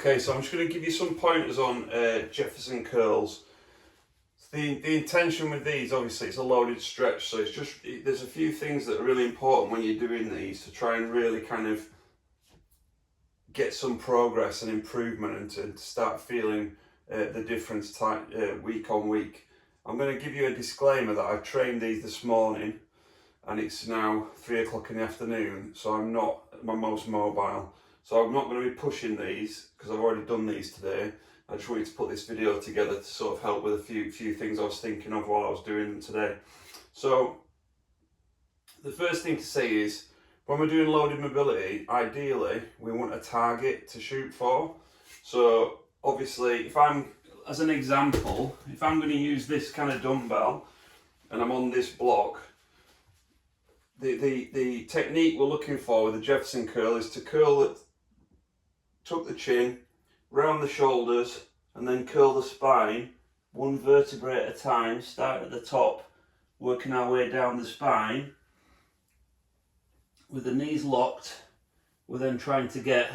Okay, so I'm just going to give you some pointers on Jefferson curls. The intention with these, obviously, it's a loaded stretch, so it's just, there's a few things that are really important when you're doing these to try and really kind of get some progress and improvement and to start feeling the difference week on week. I'm going to give you a disclaimer that I've trained these this morning and it's now 3 o'clock in the afternoon, so I'm not my most mobile. So I'm not going to be pushing these because I've already done these today. I just wanted to put this video together to sort of help with a few things I was thinking of while I was doing them today. So the first thing to say is, when we're doing loaded mobility, ideally we want a target to shoot for. So obviously, as an example, if I'm going to use this kind of dumbbell and I'm on this block, the technique we're looking for with the Jefferson curl is to tuck the chin, round the shoulders, and then curl the spine one vertebrae at a time, start at the top, working our way down the spine. With the knees locked, we're then trying to get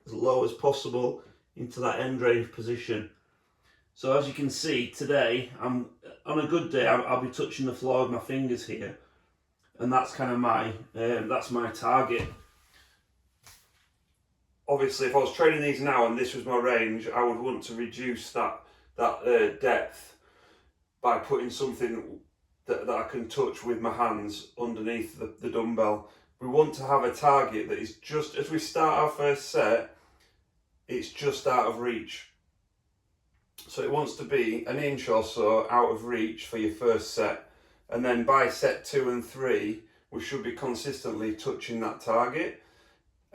as low as possible into that end range position. So as you can see today, on a good day, I'll be touching the floor with my fingers here, and that's kind of that's my target. Obviously, if I was training these now and this was my range, I would want to reduce that depth by putting something that I can touch with my hands underneath the dumbbell. We want to have a target that is just, as we start our first set, it's just out of reach. So it wants to be an inch or so out of reach for your first set. And then by set 2 and 3, we should be consistently touching that target.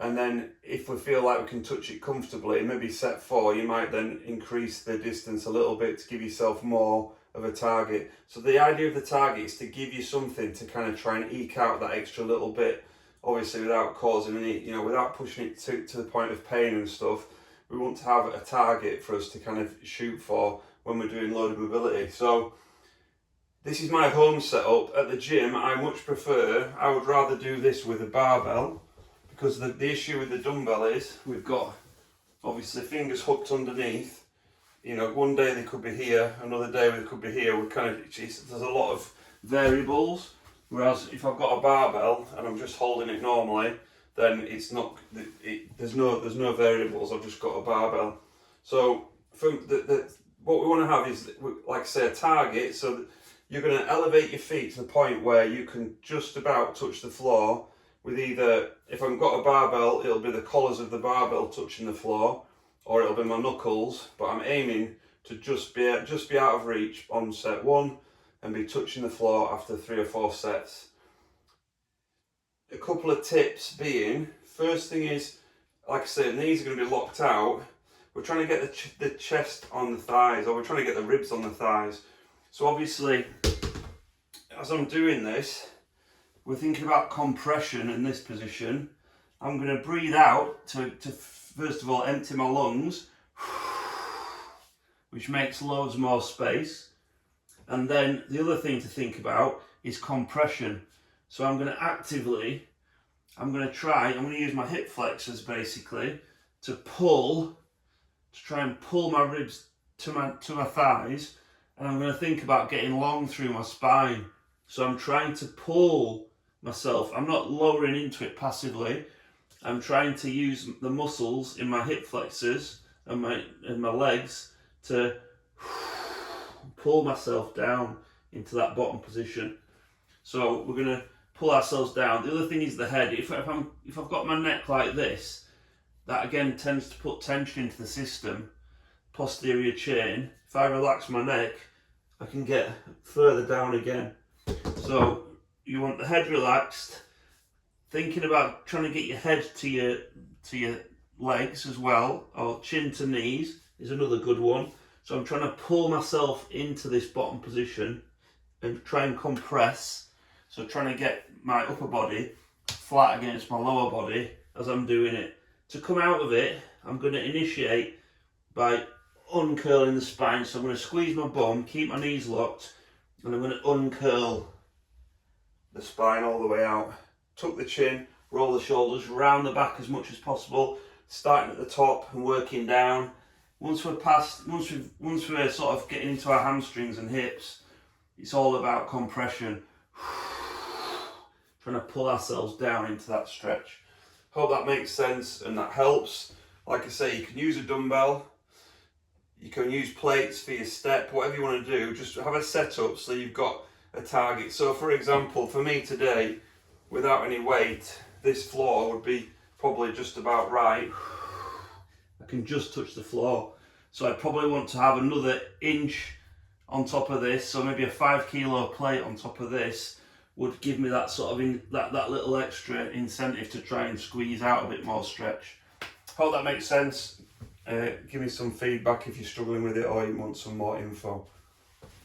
And then if we feel like we can touch it comfortably, maybe set 4, you might then increase the distance a little bit to give yourself more of a target. So the idea of the target is to give you something to kind of try and eke out that extra little bit, obviously without causing any, without pushing it to the point of pain and stuff. We want to have a target for us to kind of shoot for when we're doing loaded mobility. So this is my home setup. At the gym, I would rather do this with a barbell, because the issue with the dumbbell is we've got obviously fingers hooked underneath. One day they could be here, another day they could be here. There's a lot of variables. Whereas if I've got a barbell and I'm just holding it normally, then it's not. There's no variables. I've just got a barbell. So what we want to have is, like I say, a target. So that you're going to elevate your feet to the point where you can just about touch the floor. With either, if I've got a barbell, it'll be the collars of the barbell touching the floor, or it'll be my knuckles, but I'm aiming to just be out of reach on set 1 and be touching the floor after 3 or 4 sets. A couple of tips being, first thing is, like I said, knees are going to be locked out. We're trying to get the chest on the thighs, or we're trying to get the ribs on the thighs. So obviously, as I'm doing this, we're thinking about compression in this position. I'm going to breathe out to first of all empty my lungs, which makes loads more space. And then the other thing to think about is compression. So I'm going to use my hip flexors basically to try and pull my ribs to my thighs, and I'm going to think about getting long through my spine. So I'm trying to pull myself. I'm not lowering into it passively. I'm trying to use the muscles in my hip flexors and my legs to pull myself down into that bottom position. So we're going to pull ourselves down. The other thing is the head. If I've got my neck like this, that again tends to put tension into the system, posterior chain. If I relax my neck, I can get further down again. So you want the head relaxed, thinking about trying to get your head to your legs as well, or chin to knees is another good one. So I'm trying to pull myself into this bottom position and try and compress. So trying to get my upper body flat against my lower body as I'm doing it. To come out of it, I'm going to initiate by uncurling the spine. So I'm going to squeeze my bum, keep my knees locked, and I'm going to uncurl the spine all the way out. Tuck the chin, roll the shoulders, round the back as much as possible, starting at the top and working down. Once we're sort of getting into our hamstrings and hips, it's all about compression. Trying to pull ourselves down into that stretch. Hope that makes sense and that helps. Like I say, you can use a dumbbell, you can use plates for your step, whatever you want to do, just have a setup so you've got a target. So for example, for me today, without any weight, this floor would be probably just about right. I can just touch the floor. So I probably want to have another inch on top of this, so maybe a 5 kilo plate on top of this would give me that sort of that little extra incentive to try and squeeze out a bit more stretch. Hope that makes sense. Give me some feedback if you're struggling with it or you want some more info.